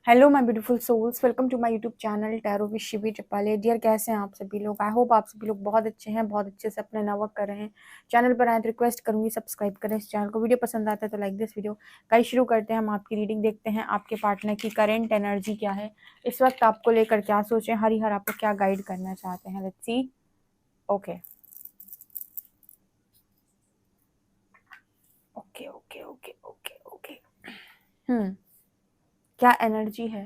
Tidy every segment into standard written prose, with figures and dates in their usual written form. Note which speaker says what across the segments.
Speaker 1: Hello my beautiful souls, welcome to my YouTube channel tarot with Shivi Tripale. Dear, कैसे हैं आप सभी लोग? आई होप आप सभी लोग बहुत अच्छे हैं, बहुत अच्छे से अपने वर्क कर रहे हैं। चैनल पर आए तो रिक्वेस्ट करूंगी सब्सक्राइब करें इस चैनल को। वीडियो पसंद आता है तो लाइक दिस वीडियो। कल शुरू करते हैं हम आपकी रीडिंग, देखते हैं आपके पार्टनर की करेंट एनर्जी क्या है, इस वक्त आपको लेकर क्या सोचें, हरिहर आपको क्या गाइड करना चाहते हैं। Let's see. Okay okay okay okay okay okay. क्या एनर्जी है?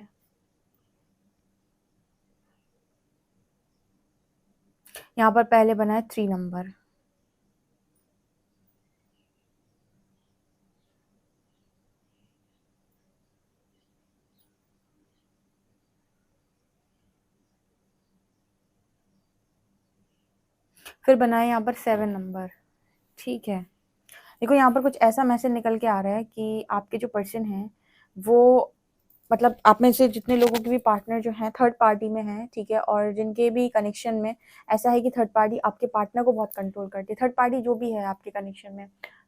Speaker 1: यहाँ पर पहले बना है 3 नंबर। फिर बना है यहाँ पर 7 नंबर। ठीक है, देखो यहाँ पर कुछ ऐसा मैसेज निकल के आ रहा है कि आपके जो पर्सन हैं वो, मतलब आप में से जितने लोगों के भी पार्टनर जो हैं थर्ड पार्टी में हैं, ठीक है, और जिनके भी कनेक्शन में ऐसा है कि थर्ड पार्टी आपके पार्टनर को बहुत कंट्रोल करती है। थर्ड पार्टी जो भी है आपके कनेक्शन में,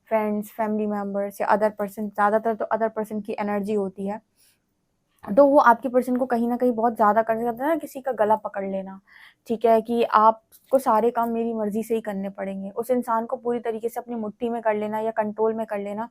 Speaker 1: फ्रेंड्स, फैमिली मेम्बर्स या अदर पर्सन, ज़्यादातर तो अदर पर्सन की एनर्जी होती है। तो वो आपके पर्सन को कहीं न कहीं बहुत ज़्यादा कर जाता है ना, किसी का गला पकड़ लेना, ठीक है, कि आपको सारे काम मेरी मर्ज़ी से ही करने पड़ेंगे। उस इंसान को पूरी तरीके से अपनी मुट्ठी में कर लेना या कंट्रोल में कर लेना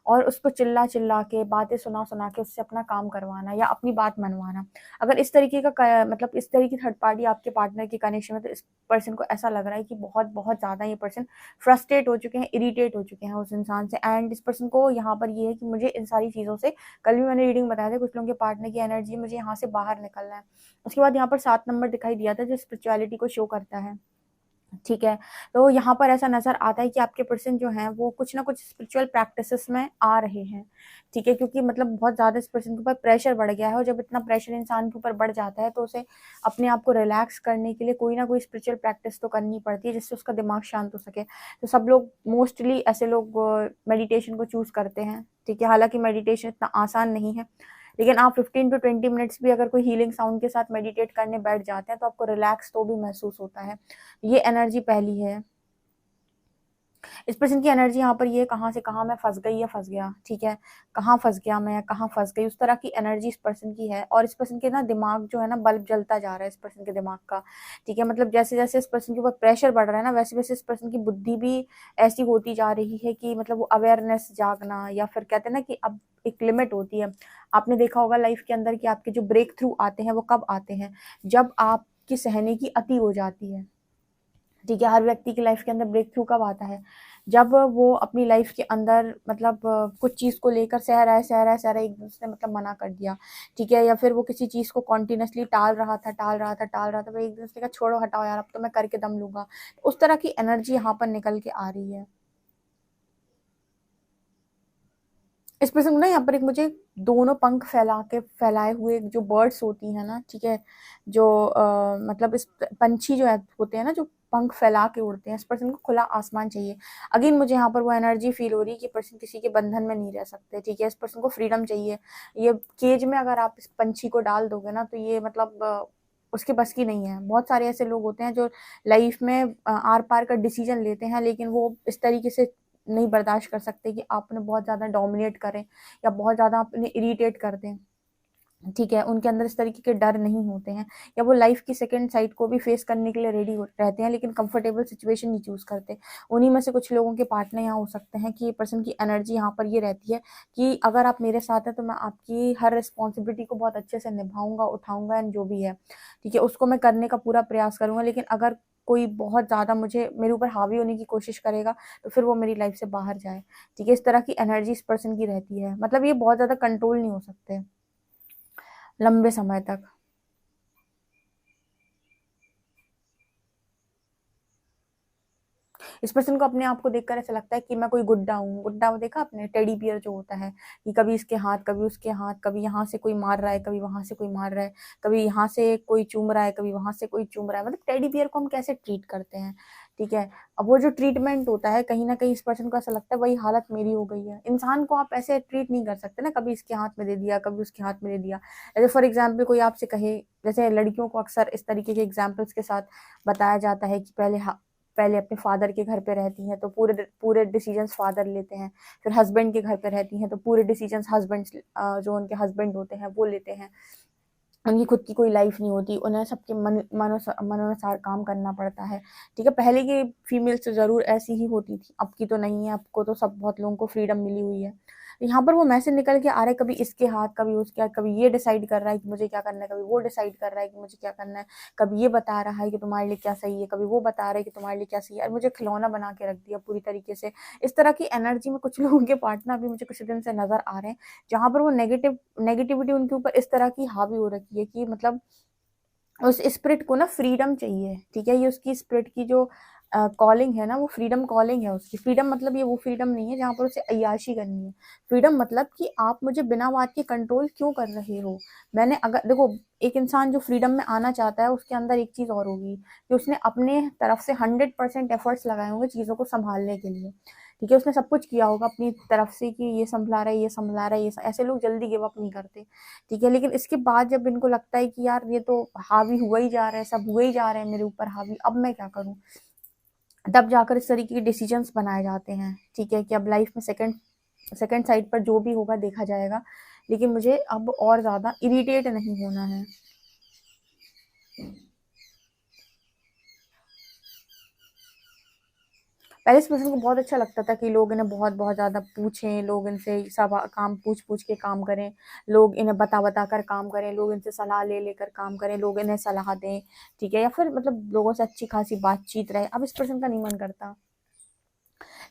Speaker 1: और उसको चिल्ला-चिल्ला के, बातें सुना-सुना के उससे अपना काम करवाना या अपनी बात मनवाना। अगर इस तरीके का मतलब इस तरह की थर्ड पार्टी आपके पार्टनर के कनेक्शन में, तो इस पर्सन को ऐसा लग रहा है कि बहुत ज़्यादा ये पर्सन फ्रस्ट्रेट हो चुके हैं, इरिटेट हो चुके हैं उस इंसान से। एंड इस पर्सन को यहाँ पर ये है कि मुझे इन सारी चीज़ों से, कल भी मैंने रीडिंग बताया था, कुछ लोगों के पार्टनर की एनर्जी मुझे यहाँ से बाहर निकलना है। उसके बाद यहाँ पर 7 नंबर दिखाई दिया था जो स्पिरिचुअलिटी को शो करता है। ठीक है, तो यहाँ पर ऐसा नज़र आता है कि आपके पर्सन जो हैं वो कुछ ना कुछ स्पिरिचुअल प्रैक्टिसेस में आ रहे हैं। ठीक है, क्योंकि मतलब बहुत ज़्यादा इस पर्सन के ऊपर प्रेशर बढ़ गया है और जब इतना प्रेशर इंसान के ऊपर बढ़ जाता है तो उसे अपने आप को रिलैक्स करने के लिए कोई ना कोई स्पिरिचुअल प्रैक्टिस तो करनी पड़ती है जिससे उसका दिमाग शांत हो सके। तो सब लोग, मोस्टली ऐसे लोग मेडिटेशन को चूज़ करते हैं। ठीक है, हालाँकि मेडिटेशन इतना आसान नहीं है, लेकिन आप 15 टू 20 मिनट्स भी अगर कोई हीलिंग साउंड के साथ मेडिटेट करने बैठ जाते हैं तो आपको रिलैक्स तो भी महसूस होता है। ये एनर्जी पहली है। इस पर्सन की एनर्जी यहाँ पर ये, कहाँ से कहाँ मैं फँस गई या फँस गया, ठीक है? कहाँ फँस गया मैं या कहाँ फँस गई, उस तरह की एनर्जी इस पर्सन की है। और इस पर्सन के ना दिमाग जो है ना, बल्ब जलता जा रहा है इस पर्सन के दिमाग का, ठीक है? मतलब जैसे-जैसे इस पर्सन के ऊपर प्रेशर बढ़ रहा है ना, वैसे-वैसे इस पर्सन की बुद्धि भी ऐसी होती जा रही है कि मतलब वो अवेयरनेस जागना, या फिर कहते हैं ना कि अब एक लिमिट होती है। आपने देखा होगा लाइफ के अंदर कि आपके जो ब्रेक थ्रू आते हैं वो कब आते हैं? जब आपकी सहने की अति हो जाती है। ठीक है, हर व्यक्ति की लाइफ के अंदर ब्रेक थ्रू कब आता है? जब वो अपनी लाइफ के अंदर मतलब कुछ चीज़ को लेकर सह रहा है, एक दूसरे ने मतलब मना कर दिया, ठीक है? या फिर वो किसी चीज़ को कंटिन्यूअसली टाल रहा था, फिर एक दिन उसने कहा छोड़ो, हटाओ यार, अब तो मैं करके दम लूँगा। उस तरह की एनर्जी यहाँ पर निकल के आ रही है। इस पर्सन को ना यहाँ पर एक मुझे दोनों पंख फैलाए हुए जो बर्ड्स होती हैं ना, ठीक है? जो मतलब इस पंछी जो है होते हैं ना, जो पंख फैला के उड़ते हैं, इस पर्सन को खुला आसमान चाहिए। अगेन मुझे यहाँ पर वो एनर्जी फ़ील हो रही है कि पर्सन किसी के बंधन में नहीं रह सकते, ठीक है? इस पर्सन को फ्रीडम चाहिए। ये केज में अगर आप इस पंछी को डाल दोगे ना, तो ये मतलब उसके बस की नहीं है। बहुत सारे ऐसे लोग होते हैं जो लाइफ़ में आर-पार का डिसीज़न लेते हैं, लेकिन वो इस तरीके से नहीं बर्दाश्त कर सकते कि आप उन्हें बहुत ज़्यादा डोमिनेट करें या बहुत ज़्यादा आप उन्हें इरिटेट कर दें, ठीक है? उनके अंदर इस तरीके के डर नहीं होते हैं, या वो लाइफ़ की सेकंड साइड को भी फेस करने के लिए रेडी हो रहते हैं, लेकिन कंफर्टेबल सिचुएशन नहीं चूज़ करते। उन्हीं में से कुछ लोगों के पार्टनर यहाँ हो सकते हैं कि ये पर्सन की एनर्जी यहाँ पर ये रहती है कि अगर आप मेरे साथ हैं तो मैं आपकी हर रिस्पॉन्सिबिलिटी को बहुत अच्छे से निभाऊँगा, उठाऊँगा एंड जो भी है, ठीक है? उसको मैं करने का पूरा प्रयास करूँगा, लेकिन अगर कोई बहुत ज़्यादा मुझे मेरे ऊपर हावी होने की कोशिश करेगा, तो फिर वो मेरी लाइफ़ से बाहर जाए, ठीक है? इस तरह की एनर्जी इस पर्सन की रहती है। मतलब ये बहुत ज़्यादा कंट्रोल नहीं हो सकते लंबे समय तक। इस पर्सन को अपने आप को देखकर ऐसा लगता है कि मैं कोई गुड्डा हूँ। गुड्डा वो देखा आपने, टेडी बियर जो होता है, कि कभी इसके हाथ, कभी उसके हाथ, कभी यहाँ से कोई मार रहा है, कभी वहाँ से कोई मार रहा है, कभी यहाँ से कोई चूम रहा है, कभी वहाँ से कोई चूम रहा है। मतलब टेडी बियर को हम कैसे ट्रीट करते हैं, ठीक है? अब वो जो ट्रीटमेंट होता है, कहीं न कहीं इस पर्सन को ऐसा लगता है वही हालत मेरी हो गई है। इंसान को आप ऐसे ट्रीट नहीं कर सकते ना, कभी इसके हाथ में दे दिया, कभी उसके हाथ में दे दिया। जैसे फॉर एग्ज़ाम्पल कोई आपसे कहे, जैसे लड़कियों को अक्सर इस तरीके के एग्ज़ाम्पल्स के साथ बताया जाता है कि पहले पहले अपने फादर के घर पे रहती हैं तो पूरे पूरे डिसीजंस फादर लेते हैं, फिर हस्बैंड के घर पे रहती हैं तो पूरे डिसीजंस हस्बैंड जो उनके हस्बैंड होते हैं वो लेते हैं। उनकी खुद की कोई लाइफ नहीं होती, उन्हें सबके मनानुसार काम करना पड़ता है। ठीक है, पहले की फीमेल्स तो ज़रूर ऐसी ही होती थी, अब की तो नहीं है, अब को तो सब बहुत लोगों को फ्रीडम मिली हुई है। यहाँ पर वो मैसेज निकल के आ रहा है, कभी इसके हाथ, कभी उसके हाथ, कभी ये डिसाइड कर रहा है कि मुझे क्या करना है, कभी वो डिसाइड कर रहा है कि मुझे क्या करना है, कभी ये बता रहा है कि तुम्हारे लिए क्या सही है, कभी वो बता रहा है कि तुम्हारे लिए क्या सही है, और मुझे खिलौना बना के रख दिया पूरी तरीके से। इस तरह की एनर्जी में कुछ लोगों के पार्टनर भी मुझे कुछ दिन से नज़र आ रहे हैं, जहाँ पर वो नेगेटिविटी उनके ऊपर इस तरह की हावी हो रखी है कि मतलब उस स्पिरिट को ना फ्रीडम चाहिए। ठीक है, ये उसकी स्पिरिट की जो कॉलिंग है ना, वो फ्रीडम कॉलिंग है उसकी। फ्रीडम मतलब ये वो फ्रीडम नहीं है जहाँ पर उसे अय्याशी करनी है। फ्रीडम मतलब कि आप मुझे बिना बात के कंट्रोल क्यों कर रहे हो। मैंने अगर देखो, एक इंसान जो फ्रीडम में आना चाहता है उसके अंदर एक चीज़ और होगी कि उसने अपने तरफ से 100% एफर्ट्स लगाए होंगे चीज़ों को संभालने के लिए। ठीक है, उसने सब कुछ किया होगा अपनी तरफ से कि ये संभला रहा है, ये संभला रहा है, ये ऐसे लोग जल्दी गिव अप नहीं करते। ठीक है, लेकिन इसके बाद जब इनको लगता है कि यार ये तो हावी हुआ ही जा रहा है, सब हुए ही जा रहे हैं मेरे ऊपर हावी, अब मैं क्या करूं, तब जाकर इस तरीके के डिसीजंस बनाए जाते हैं। ठीक है, कि अब लाइफ में सेकंड सेकंड साइड पर जो भी होगा देखा जाएगा, लेकिन मुझे अब और ज़्यादा इरिटेट नहीं होना है। पहले इस पर्सन को बहुत अच्छा लगता था कि लोग इन्हें बहुत बहुत ज़्यादा पूछें, लोग इनसे सब काम पूछ पूछ के काम करें, लोग इन्हें बता बता कर काम करें, लोग इनसे सलाह ले लेकर काम करें, लोग इन्हें सलाह दें। ठीक है, या फिर मतलब लोगों से अच्छी खासी बातचीत रहे। अब इस पर्सन का नहीं मन करता।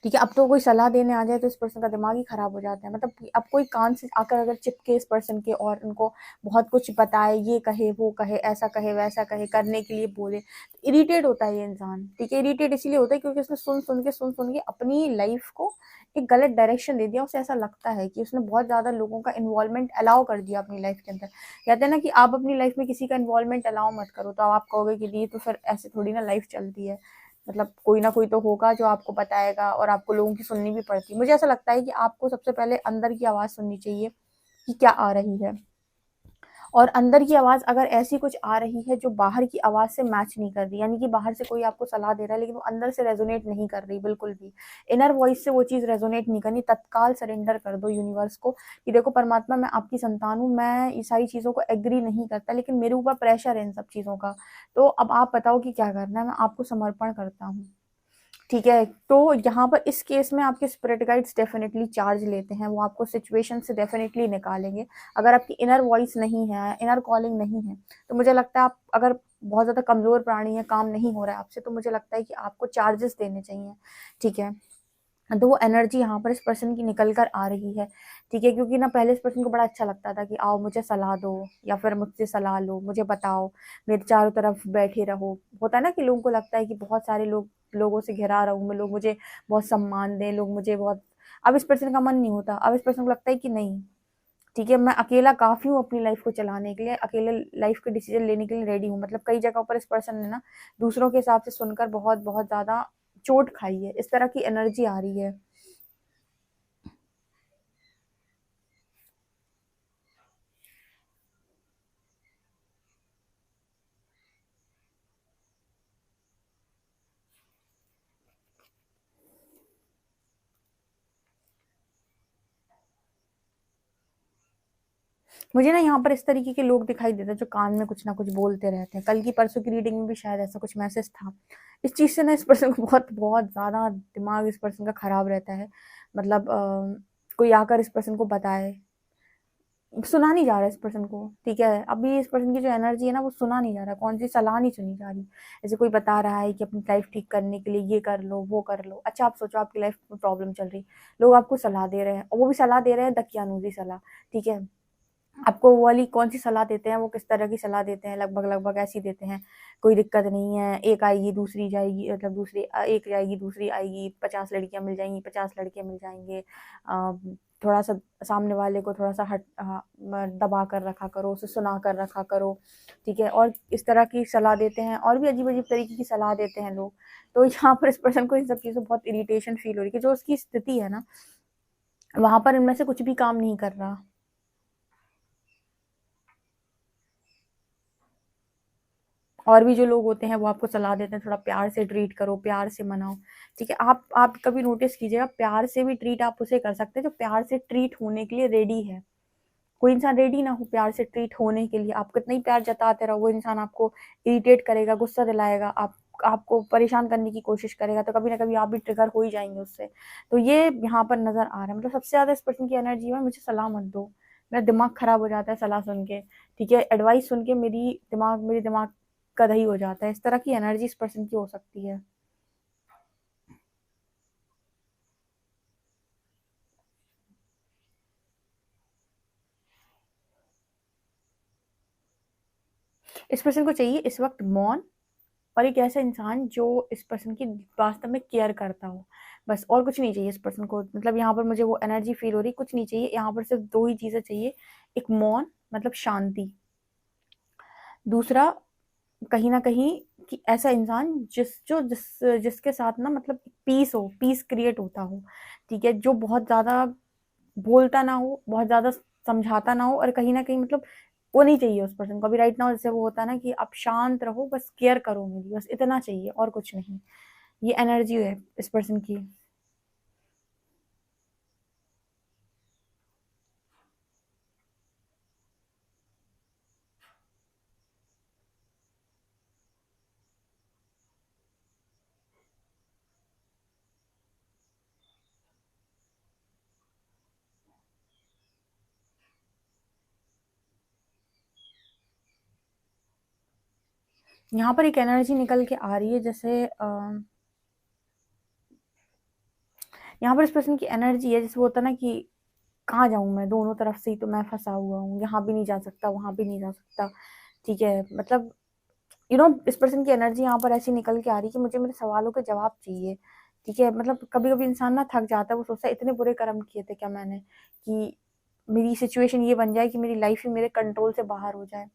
Speaker 1: ठीक है, अब तो कोई सलाह देने आ जाए तो इस पर्सन का दिमाग ही खराब हो जाता है। मतलब कि अब कोई कान से आकर अगर चिपके इस पर्सन के और उनको बहुत कुछ बताए, ये कहे वो कहे, ऐसा कहे वैसा कहे, करने के लिए बोले, तो इरिटेट होता है ये इंसान। ठीक है, इरिटेट इसीलिए होता है क्योंकि उसने सुन सुन के अपनी लाइफ को एक गलत डायरेक्शन दे दिया। उसे ऐसा लगता है कि उसने बहुत ज़्यादा लोगों का इन्वॉल्वमेंट अलाउ कर दिया अपनी लाइफ के अंदर। कहते हैं ना कि आप अपनी लाइफ में किसी का इन्वॉल्वमेंट अलाउ मत करो, तो आप कहोगे कि ये तो फिर ऐसे थोड़ी ना लाइफ चलती है। मतलब कोई ना कोई तो होगा जो आपको बताएगा, और आपको लोगों की सुननी भी पड़ती है। मुझे ऐसा लगता है कि आपको सबसे पहले अंदर की आवाज़ सुननी चाहिए कि क्या आ रही है, और अंदर की आवाज़ अगर ऐसी कुछ आ रही है जो बाहर की आवाज़ से मैच नहीं कर रही, यानी कि बाहर से कोई आपको सलाह दे रहा है लेकिन वो अंदर से रेजोनेट नहीं कर रही बिल्कुल भी, इनर वॉइस से वो चीज़ रेजोनेट नहीं करनी, तत्काल सरेंडर कर दो यूनिवर्स को कि देखो परमात्मा, मैं आपकी संतान हूँ, मैं ये सारी चीज़ों को एग्री नहीं करता, लेकिन मेरे ऊपर प्रेशर है इन सब चीज़ों का, तो अब आप बताओ कि क्या करना है, मैं आपको समर्पण करता हूँ। ठीक है, तो यहाँ पर इस केस में आपके स्पिरिट गाइड्स डेफिनेटली चार्ज लेते हैं, वो आपको सिचुएशन से डेफिनेटली निकालेंगे। अगर आपकी इनर वॉइस नहीं है, इनर कॉलिंग नहीं है, तो मुझे लगता है आप अगर बहुत ज़्यादा कमज़ोर प्राणी है, काम नहीं हो रहा है आपसे, तो मुझे लगता है कि आपको चार्जेस देने चाहिए। ठीक है, तो वो एनर्जी यहाँ पर इस पर्सन की निकल कर आ रही है। ठीक है, क्योंकि ना पहले इस पर्सन को बड़ा अच्छा लगता था कि आओ मुझे सलाह दो, या फिर मुझसे सलाह लो, मुझे बताओ, मेरे चारों तरफ बैठे रहो। होता है ना कि लोगों को लगता है कि बहुत सारे लोगों से घिरा रहूँ मैं, लोग मुझे बहुत सम्मान दें, लोग मुझे बहुत। अब इस पर्सन का मन नहीं होता, अब इस पर्सन को लगता है कि नहीं, ठीक है, मैं अकेला काफ़ी हूँ अपनी लाइफ को चलाने के लिए, अकेले लाइफ के डिसीजन लेने के लिए रेडी हूँ। मतलब कई जगहों पर इस पर्सन ने ना दूसरों के हिसाब से सुनकर बहुत बहुत ज़्यादा चोट खाई है, इस तरह की एनर्जी आ रही है। मुझे ना यहाँ पर इस तरीके के लोग दिखाई देते हैं जो कान में कुछ ना कुछ बोलते रहते हैं। कल की परसों की रीडिंग में भी शायद ऐसा कुछ मैसेज था। इस चीज़ से ना इस पर्सन को बहुत बहुत ज़्यादा दिमाग इस पर्सन का खराब रहता है। मतलब कोई आकर इस पर्सन को बताए, सुना नहीं जा रहा है इस पर्सन को। ठीक है, अभी इस पर्सन की जो एनर्जी है ना वो सुना नहीं जा रहा, कौन सी सलाह नहीं सुनी जा रही। जैसे कोई बता रहा है कि अपनी लाइफ ठीक करने के लिए ये कर लो वो कर लो। अच्छा, आप सोचो आपकी लाइफ में प्रॉब्लम चल रही, लोग आपको सलाह दे रहे हैं, और वो भी सलाह दे रहे हैं दकियानूसी सलाह। ठीक है, आपको वो वाली कौन-सी सलाह देते हैं, वो किस तरह की सलाह देते हैं, लगभग-लगभग ऐसी देते हैं, कोई दिक्कत नहीं है, एक आएगी दूसरी जाएगी, मतलब दूसरी एक जाएगी दूसरी आएगी, 50 लड़कियाँ मिल जाएँगी, 50 लड़के मिल जाएँगे। थोड़ा-सा सामने वाले को थोड़ा-सा दबा कर रखा करो, उसे सुना कर रखा करो। ठीक है, और इस तरह की सलाह देते हैं, और भी अजीब-अजीब तरीके की सलाह देते हैं लोग। तो यहाँ पर इस पर्सन को इन सब चीज़ों में बहुत इरिटेशन फ़ील हो रही है कि जो उसकी स्थिति है ना, वहाँ पर इनमें से कुछ भी काम नहीं कर रहा। और भी जो लोग होते हैं वो आपको सलाह देते हैं थोड़ा प्यार से ट्रीट करो, प्यार से मनाओ, ठीक है। आप कभी नोटिस कीजिएगा, प्यार से भी ट्रीट आप उसे कर सकते हैं जो प्यार से ट्रीट होने के लिए रेडी है। कोई इंसान रेडी ना हो प्यार से ट्रीट होने के लिए, आप कितना ही प्यार जताते रहो, वो इंसान आपको इरिटेट करेगा, गुस्सा दिलाएगा, आपको परेशान करने की कोशिश करेगा, तो कभी ना कभी आप भी ट्रिगर हो ही जाएंगे उससे। तो ये यहाँ पर नजर आ रहा है। मतलब सबसे ज्यादा इस पर्सन की एनर्जी में मुझे सलाह मत दो, मेरा दिमाग खराब हो जाता है सलाह सुन के, ठीक है, एडवाइस सुन के मेरी दिमाग का दही हो जाता है। इस तरह की एनर्जी इस पर्सन की हो सकती है। इस पर्सन को चाहिए इस वक्त मौन, और एक ऐसा इंसान जो इस पर्सन की वास्तव में केयर करता हो, बस और कुछ नहीं चाहिए इस पर्सन को। मतलब यहाँ पर मुझे वो एनर्जी फील हो रही, कुछ नहीं चाहिए यहाँ पर, सिर्फ दो ही चीजें चाहिए। एक मौन मतलब शांति, दूसरा कहीं ना कहीं कि ऐसा इंसान जिसके साथ ना मतलब पीस हो, पीस क्रिएट होता हो, ठीक है, जो बहुत ज्यादा बोलता ना हो, बहुत ज्यादा समझाता ना हो, और कहीं ना कहीं मतलब वो नहीं चाहिए उस पर्सन को अभी राइट नाउ। जैसे वो होता है ना कि आप शांत रहो, बस केयर करो मेरी, बस इतना चाहिए और कुछ नहीं। ये एनर्जी है इस पर्सन की। यहाँ पर एक एनर्जी निकल के आ रही है, जैसे यहाँ पर इस पर्सन की एनर्जी है, जैसे वो होता है ना कि कहाँ जाऊं मैं, दोनों तरफ से ही तो मैं फंसा हुआ हूँ, यहाँ भी नहीं जा सकता, वहां भी नहीं जा सकता, ठीक है। मतलब इस पर्सन की एनर्जी यहाँ पर ऐसी निकल के आ रही है कि मुझे मेरे सवालों के जवाब चाहिए, ठीक है। मतलब कभी कभी इंसान ना थक जाता है, वो सोचता है इतने बुरे कर्म किए थे क्या मैंने कि मेरी सिचुएशन ये बन जाए कि मेरी लाइफ ही मेरे कंट्रोल से बाहर हो जाए।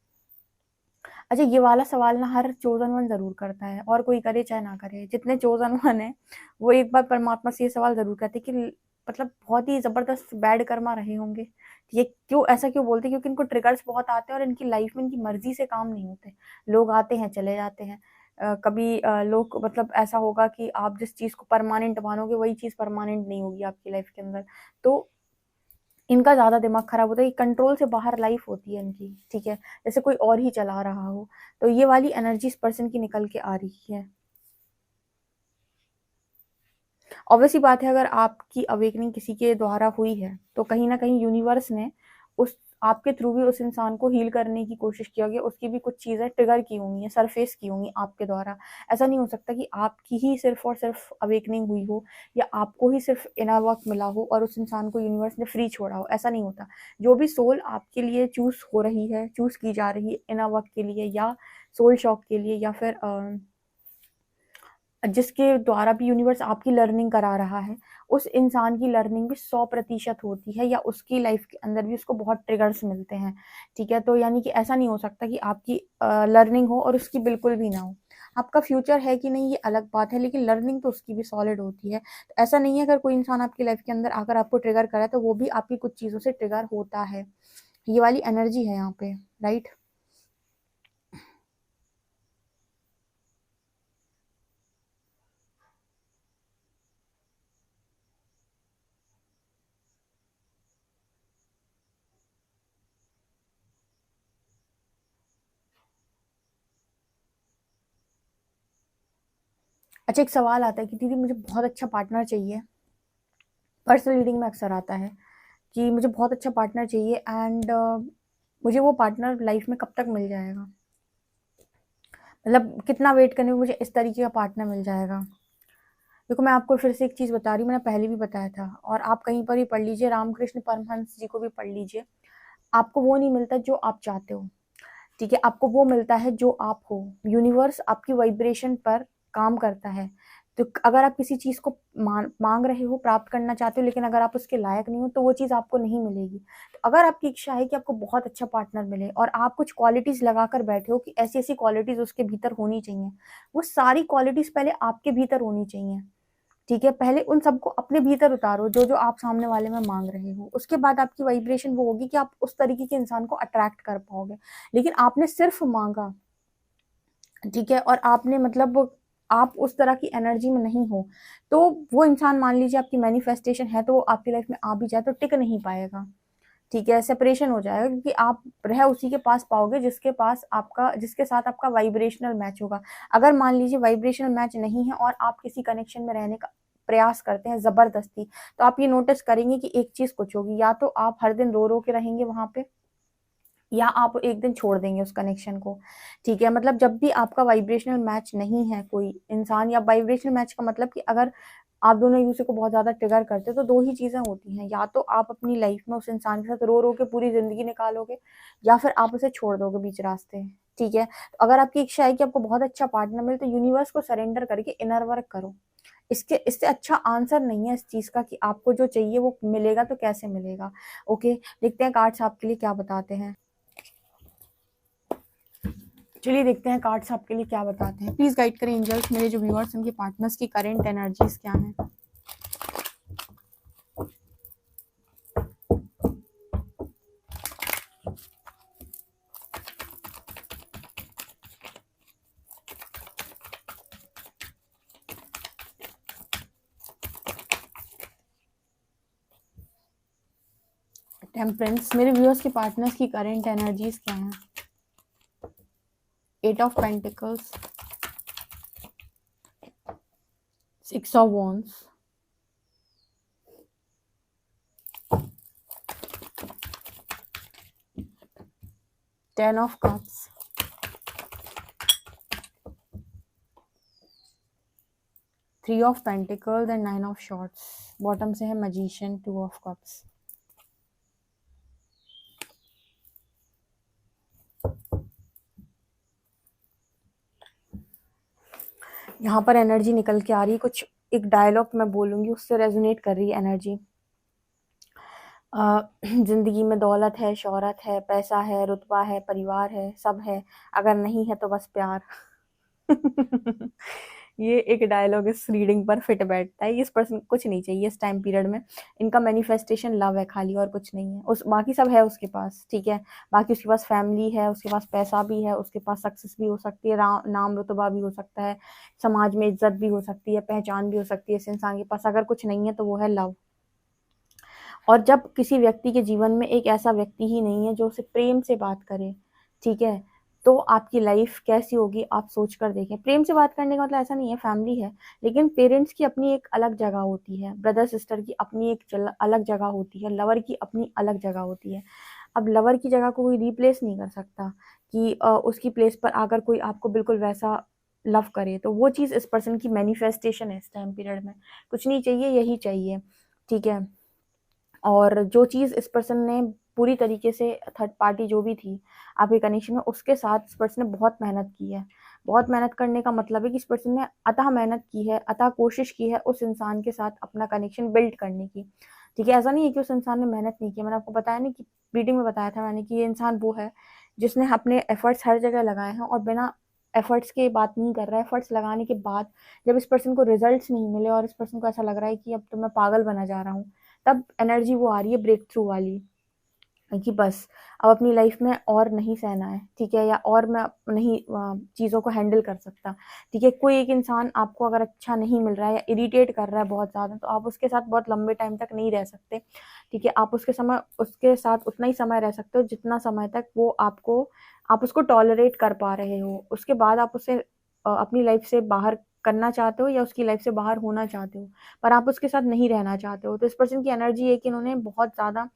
Speaker 1: अच्छा, ये वाला सवाल ना हर चोजन वन जरूर करता है, और कोई करे चाहे ना करे, जितने चोजन वन है वो एक बार परमात्मा से ये सवाल जरूर करते कि मतलब बहुत ही जबरदस्त बैड कर्मा रहे होंगे, ये क्यों ऐसा क्यों बोलते, क्योंकि इनको ट्रिगर्स बहुत आते हैं और इनकी लाइफ में इनकी मर्जी से काम नहीं होते। लोग आते हैं चले जाते हैं, कभी लोग मतलब ऐसा होगा कि आप जिस चीज को परमानेंट मानोगे वही चीज परमानेंट नहीं होगी आपकी लाइफ के अंदर। तो इनका ज्यादा दिमाग खराब होता है, कंट्रोल से बाहर लाइफ होती है इनकी, ठीक है, जैसे कोई और ही चला रहा हो। तो ये वाली एनर्जी इस पर्सन की निकल के आ रही है। ऑब्वियसली बात है, अगर आपकी अवेकनिंग किसी के द्वारा हुई है तो कहीं ना कहीं यूनिवर्स ने उस आपके थ्रू भी उस इंसान को हील करने की कोशिश की होगी, उसकी भी कुछ चीजें ट्रिगर की होंगी, सरफेस की होंगी आपके द्वारा। ऐसा नहीं हो सकता कि आपकी ही सिर्फ और सिर्फ अवेकनिंग हुई हो, या आपको ही सिर्फ इनर वर्क मिला हो और उस इंसान को यूनिवर्स ने फ्री छोड़ा हो, ऐसा नहीं होता। जो भी सोल आपके लिए चूज हो रही है, चूज की जा रही है इनर वर्क के लिए या सोल शॉक के लिए, या फिर जिसके द्वारा भी यूनिवर्स आपकी लर्निंग करा रहा है, उस इंसान की लर्निंग भी 100% होती है, या उसकी लाइफ के अंदर भी उसको बहुत ट्रिगर्स मिलते हैं, ठीक है। तो यानी कि ऐसा नहीं हो सकता कि आपकी लर्निंग हो और उसकी बिल्कुल भी ना हो। आपका फ्यूचर है कि नहीं ये अलग बात है, लेकिन लर्निंग तो उसकी भी सॉलिड होती है। तो ऐसा नहीं है अगर कोई इंसान आपकी लाइफ के अंदर आकर आपको ट्रिगर करे तो वो भी आपकी कुछ चीजों से ट्रिगर होता है। ये वाली एनर्जी है यहाँ पे, राइट। अच्छा, एक सवाल आता है कि दीदी मुझे बहुत अच्छा पार्टनर चाहिए, पर्सनल रीडिंग में अक्सर आता है कि मुझे बहुत अच्छा पार्टनर चाहिए, एंड मुझे वो पार्टनर लाइफ में कब तक मिल जाएगा, मतलब कितना वेट करने में मुझे इस तरीके का पार्टनर मिल जाएगा। देखो, मैं आपको फिर से एक चीज बता रही हूँ, मैंने पहले भी बताया था, और आप कहीं पर भी पढ़ लीजिए, रामकृष्ण परमहंस जी को भी पढ़ लीजिए, आपको वो नहीं मिलता जो आप चाहते हो, ठीक है, आपको वो मिलता है जो आप हो। यूनिवर्स आपकी वाइब्रेशन पर काम करता है। तो अगर आप किसी चीज को मांग रहे हो, प्राप्त करना चाहते हो, लेकिन अगर आप उसके लायक नहीं हो तो वो चीज आपको नहीं मिलेगी। तो अगर आपकी इच्छा है कि आपको बहुत अच्छा पार्टनर मिले, और आप कुछ क्वालिटीज लगाकर बैठे हो कि ऐसी ऐसी क्वालिटीज उसके भीतर होनी चाहिए, वो सारी क्वालिटीज पहले आपके भीतर होनी चाहिए, ठीक है। पहले उन सबको अपने भीतर उतारो जो जो आप सामने वाले में मांग रहे हो, उसके बाद आपकी वाइब्रेशन वो होगी कि आप उस तरीके के इंसान को अट्रैक्ट कर पाओगे। लेकिन आपने सिर्फ मांगा, ठीक है, और आपने मतलब आप उस तरह की एनर्जी में नहीं हो, तो वो इंसान मान लीजिए आपकी मैनिफेस्टेशन है तो वो आपकी लाइफ में आ भी जाए तो टिक नहीं पाएगा। ठीक है, सेपरेशन हो जाएगा, क्योंकि आप रह उसी के पास पाओगे जिसके साथ आपका वाइब्रेशनल मैच होगा। अगर मान लीजिए वाइब्रेशनल मैच नहीं है और आप किसी कनेक्शन में रहने का प्रयास करते हैं जबरदस्ती, तो आप ये नोटिस करेंगे कि एक चीज कुछ होगी, या तो आप हर दिन रो रो के रहेंगे वहां पे, या आप एक दिन छोड़ देंगे उस कनेक्शन को। ठीक है, मतलब जब भी आपका वाइब्रेशनल मैच नहीं है कोई इंसान, या वाइब्रेशनल मैच का मतलब कि अगर आप दोनों एक दूसरे को बहुत ज्यादा ट्रिगर करते हैं, तो दो ही चीजें होती हैं, या तो आप अपनी लाइफ में उस इंसान के साथ रो रो के पूरी जिंदगी निकालोगे, या फिर आप उसे छोड़ दोगे बीच रास्ते। ठीक है, तो अगर आपकी इच्छा है कि आपको बहुत अच्छा पार्टनर मिले, तो यूनिवर्स को सरेंडर करके इनर वर्क करो। इससे अच्छा आंसर नहीं है इस चीज का कि आपको जो चाहिए वो मिलेगा तो कैसे मिलेगा। ओके, देखते हैं कार्ड्स आपके लिए क्या बताते हैं। चलिए देखते हैं कार्ड्स आपके लिए क्या बताते हैं। प्लीज गाइड करें एंजल्स, मेरे जो व्यूअर्स उनके पार्टनर्स की करंट एनर्जीज क्या हैं। टेम्परेंस, मेरे व्यूअर्स के पार्टनर्स की करंट एनर्जीज क्या हैं। 8 of pentacles, 6 of wands, 10 of cups, 3 of pentacles and 9 of shorts. Bottom से है मैजिशियन, 2 ऑफ कप्स। यहाँ पर एनर्जी निकल के आ रही है, कुछ एक डायलॉग मैं बोलूंगी उससे रेजोनेट कर रही है एनर्जी। जिंदगी में दौलत है, शोहरत है, पैसा है, रुतबा है, परिवार है, सब है, अगर नहीं है तो बस प्यार। ये एक डायलॉग इस रीडिंग पर फिट बैठता है। इस पर्सन को कुछ नहीं चाहिए इस टाइम पीरियड में, इनका मैनिफेस्टेशन लव है खाली, और कुछ नहीं है। उस बाकी सब है उसके पास, ठीक है, बाकी उसके पास फैमिली है, उसके पास पैसा भी है, उसके पास सक्सेस भी हो सकती है, नाम रुतबा भी हो सकता है, समाज में इज्जत भी हो सकती है, पहचान भी हो सकती है इस इंसान के पास। अगर कुछ नहीं है तो वो है लव। और जब किसी व्यक्ति के जीवन में एक ऐसा व्यक्ति ही नहीं है जो उसे प्रेम से बात करे, ठीक है, तो आपकी लाइफ कैसी होगी आप सोच कर देखें। प्रेम से बात करने का मतलब ऐसा नहीं है, फैमिली है, लेकिन पेरेंट्स की अपनी एक अलग जगह होती है, ब्रदर सिस्टर की अपनी एक अलग जगह होती है, लवर की अपनी अलग जगह होती है। अब लवर की जगह को कोई रिप्लेस नहीं कर सकता कि उसकी प्लेस पर आकर कोई आपको बिल्कुल वैसा लव करे। तो वो चीज़ इस पर्सन की मैनिफेस्टेशन है इस टाइम पीरियड में। कुछ नहीं चाहिए, यही चाहिए, ठीक है। और जो चीज़ इस पर्सन ने पूरी तरीके से, थर्ड पार्टी जो भी थी आपके कनेक्शन में, उसके साथ इस पर्सन ने बहुत मेहनत की है। बहुत मेहनत करने का मतलब है कि इस पर्सन ने अतः मेहनत की है, अतः कोशिश की है उस इंसान के साथ अपना कनेक्शन बिल्ड करने की। ठीक है, ऐसा नहीं है कि उस इंसान ने मेहनत नहीं की। मैंने आपको बताया नहीं कि रीडिंग में बताया था मैंने कि ये इंसान वो है जिसने अपने एफर्ट्स हर जगह लगाए हैं, और बिना एफर्ट्स के बात नहीं कर रहा है। एफर्ट्स लगाने के बाद जब इस पर्सन को रिजल्ट्स नहीं मिले और इस पर्सन को ऐसा लग रहा है कि अब तो मैं पागल बना जा रहा हूँ, तब एनर्जी वो आ रही है ब्रेक थ्रू वाली, कि बस अब अपनी लाइफ में और नहीं सहना है, ठीक है, या और मैं नहीं चीज़ों को हैंडल कर सकता। ठीक है, कोई एक इंसान आपको अगर अच्छा नहीं मिल रहा है या इरिटेट कर रहा है बहुत ज़्यादा, तो आप उसके साथ बहुत लंबे टाइम तक नहीं रह सकते। ठीक है, आप उसके साथ उतना ही समय रह सकते हो जितना समय तक वो आप उसको टॉलरेट कर पा रहे हो। उसके बाद आप उसे अपनी लाइफ से बाहर करना चाहते हो या उसकी लाइफ से बाहर होना चाहते हो, पर आप उसके साथ नहीं रहना चाहते हो। तो इस पर्सन की एनर्जी है कि इन्होंने बहुत ज़्यादा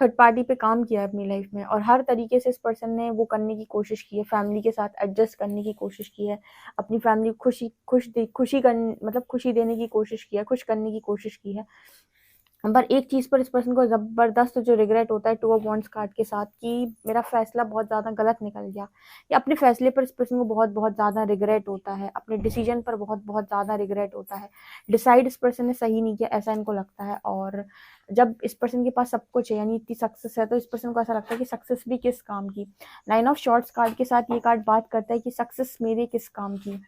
Speaker 1: थर्ड पार्टी पे काम किया है अपनी लाइफ में, और हर तरीके से इस पर्सन ने वो करने की कोशिश की है, फैमिली के साथ एडजस्ट करने की कोशिश की है, अपनी फैमिली खुशी देने की कोशिश की है, खुश करने की कोशिश की है। पर एक चीज पर इस पर्सन को जबरदस्त जो रिग्रेट होता है 2 ऑफ वॉन्ड्स कार्ड के साथ, कि मेरा फैसला बहुत ज्यादा गलत निकल गया, या अपने फैसले पर इस पर्सन को बहुत बहुत ज्यादा रिग्रेट होता है, अपने डिसीजन पर बहुत बहुत ज्यादा रिग्रेट होता है। डिसाइड इस पर्सन ने सही नहीं किया ऐसा इनको लगता है। और जब इस पर्सन के पास सब कुछ है, यानी इतनी सक्सेस है, तो इस पर्सन को ऐसा लगता है कि सक्सेस भी किस काम की। 9 ऑफ शॉर्ट्स कार्ड के साथ ये कार्ड बात करता है कि सक्सेस मेरे किस काम की।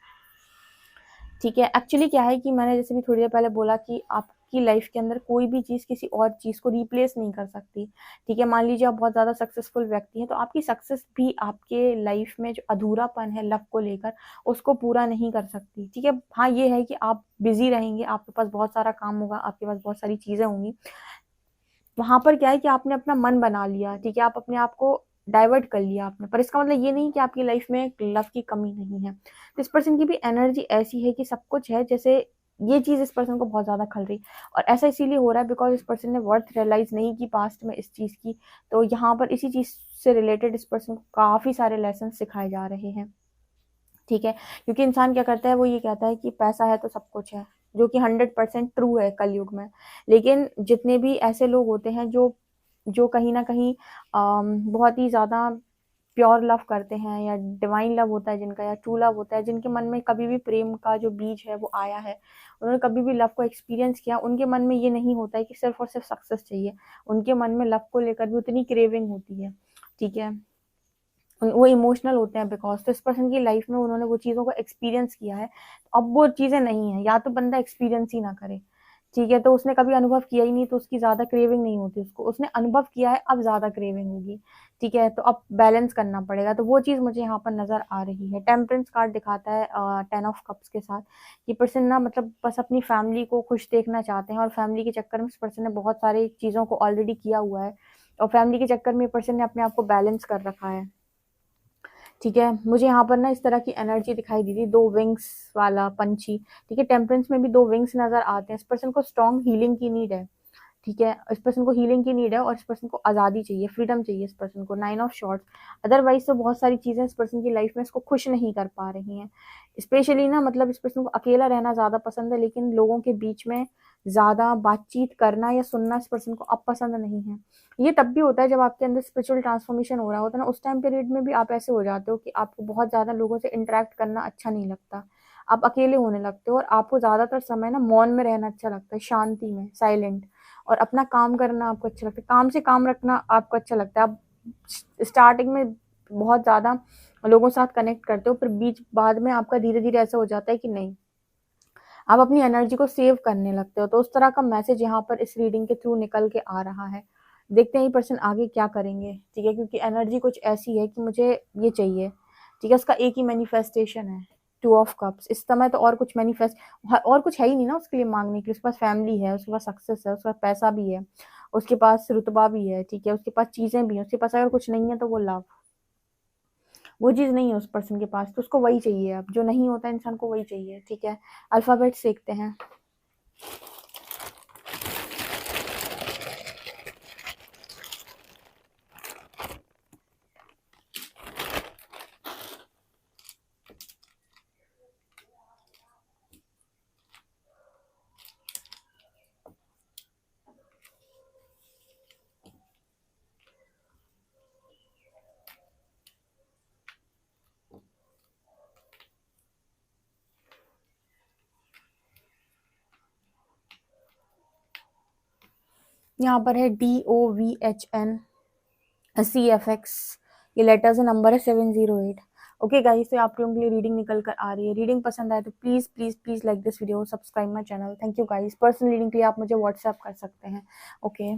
Speaker 1: ठीक है, एक्चुअली क्या है कि मैंने जैसे भी थोड़ी देर पहले बोला कि आपकी आपकी लाइफ के अंदर कोई भी चीज़ किसी और चीज़ को रिप्लेस नहीं कर सकती। ठीक है, मान लीजिए आप बहुत ज़्यादा सक्सेसफुल व्यक्ति हैं, तो आपकी सक्सेस भी आपके लाइफ में जो अधूरापन है लव को लेकर, उसको पूरा नहीं कर सकती। ठीक है, हाँ ये है कि आप बिजी रहेंगे, आपके पास बहुत सारा काम होगा, आपके पास बहुत सारी चीज़ें होंगी, वहाँ पर क्या है कि आपने अपना मन बना लिया, ठीक है, आप अपने आप को डाइवर्ट कर लिया आपने, पर इसका मतलब ये नहीं कि आपकी लाइफ में लव की कमी नहीं है। तो इस पर्सन की भी एनर्जी ऐसी है कि सब कुछ है, जैसे ये चीज़ इस पर्सन को बहुत ज़्यादा खल रही, और ऐसा इसीलिए हो रहा है बिकॉज इस पर्सन ने वर्थ रियलाइज नहीं की पास्ट में इस चीज़ की। तो यहाँ पर इसी चीज़ से रिलेटेड इस पर्सन को काफ़ी सारे लेसन सिखाए जा रहे हैं। ठीक है, क्योंकि इंसान क्या करता है, वो ये कहता है कि पैसा है तो सब कुछ है, जो कि 100% ट्रू है कलयुग में। लेकिन जितने भी ऐसे लोग होते हैं जो जो कहीं ना कहीं बहुत ही ज़्यादा प्योर लव करते हैं, या डिवाइन लव होता है जिनका, या ट्रू लव होता है, जिनके मन में कभी भी प्रेम का जो बीज है वो आया है, उन्होंने कभी भी लव को एक्सपीरियंस किया, उनके मन में ये नहीं होता है कि सिर्फ और सिर्फ सक्सेस चाहिए, उनके मन में लव को लेकर भी उतनी क्रेविंग होती है। ठीक है, वो इमोशनल होते हैं बिकॉज, तो इस पर्सन की लाइफ में उन्होंने वो चीज़ों को एक्सपीरियंस किया है, अब वो चीज़ें नहीं है, या तो बंदा एक्सपीरियंस ही ना करे। ठीक है, तो उसने कभी अनुभव किया ही नहीं, तो उसकी ज़्यादा क्रेविंग नहीं होती उसको, उसने अनुभव किया है, अब ज़्यादा क्रेविंग होगी। ठीक है, तो अब बैलेंस करना पड़ेगा, तो वो चीज़ मुझे यहाँ पर नज़र आ रही है। टेम्परेंस कार्ड दिखाता है 10 ऑफ कप्स के साथ, ये पर्सन ना मतलब बस अपनी फैमिली को खुश देखना चाहते हैं, और फैमिली के चक्कर में इस पर्सन ने बहुत सारी चीज़ों को ऑलरेडी किया हुआ है, और फैमिली के चक्कर में पर्सन ने अपने आप को बैलेंस कर रखा है। ठीक है, मुझे यहाँ पर ना इस तरह की एनर्जी दिखाई दी थी, 2 विंग्स वाला पंछी। ठीक है, टेम्परेंस में भी 2 विंग्स नज़र आते हैं। इस पर्सन को स्ट्रॉन्ग हीलिंग की नीड है। ठीक है, इस पर्सन को हीलिंग की नीड है, और इस पर्सन को आज़ादी चाहिए, फ्रीडम चाहिए इस पर्सन को, 9 ऑफ शॉर्ट्स। अदरवाइज़ तो बहुत सारी चीज़ें इस पर्सन की लाइफ में इसको खुश नहीं कर पा रही हैं। स्पेशली ना मतलब इस पर्सन को अकेला रहना ज़्यादा पसंद है, लेकिन लोगों के बीच में ज़्यादा बातचीत करना या सुनना इस पर्सन को अब पसंद नहीं है। ये तब भी होता है जब आपके अंदर स्पिरिचुअल ट्रांसफॉर्मेशन हो रहा होता है ना, उस टाइम पीरियड में भी आप ऐसे हो जाते हो कि आपको बहुत ज़्यादा लोगों से इंटरेक्ट करना अच्छा नहीं लगता। आप अकेले होने लगते हो, और आपको ज़्यादातर समय ना मौन में रहना अच्छा लगता है, शांति में, साइलेंट, और अपना काम करना आपको अच्छा लगता है, काम से काम रखना आपको अच्छा लगता है। आप स्टार्टिंग में बहुत ज़्यादा लोगों के साथ कनेक्ट करते हो, फिर बीच बाद में आपका धीरे-धीरे ऐसा हो जाता है कि नहीं, आप अपनी एनर्जी को सेव करने लगते हो। तो उस तरह का मैसेज यहाँ पर इस रीडिंग के थ्रू निकल के आ रहा है। देखते हैं ये पर्सन आगे क्या करेंगे। ठीक है, क्योंकि एनर्जी कुछ ऐसी है कि मुझे ये चाहिए। ठीक है, उसका एक ही मैनिफेस्टेशन है, 2 ऑफ कप्स। इस समय तो और कुछ मैनिफेस्ट और कुछ है ही नहीं ना उसके लिए मांगने के लिए। उसके पास फैमिली है, उसके पास सक्सेस है, उसके पास पैसा भी है, उसके पास रुतबा भी है। ठीक है, उसके पास चीजें भी हैं, उसके पास अगर कुछ नहीं है तो वो लव, वो चीज़ नहीं है उस पर्सन के पास, तो उसको वही चाहिए। अब जो नहीं होता इंसान को वही चाहिए। ठीक है, अल्फाबेट सीखते हैं। यहाँ पर है DOVHN CFX, ये लेटर्स है, नंबर है 708। ओके गाइस, तो आप लोगों के लिए रीडिंग निकल कर आ रही है। रीडिंग पसंद आए तो please please please like this video, subscribe my channel. Thank you guys. Personal reading के लिए आप मुझे व्हाट्सएप कर सकते हैं। ओके।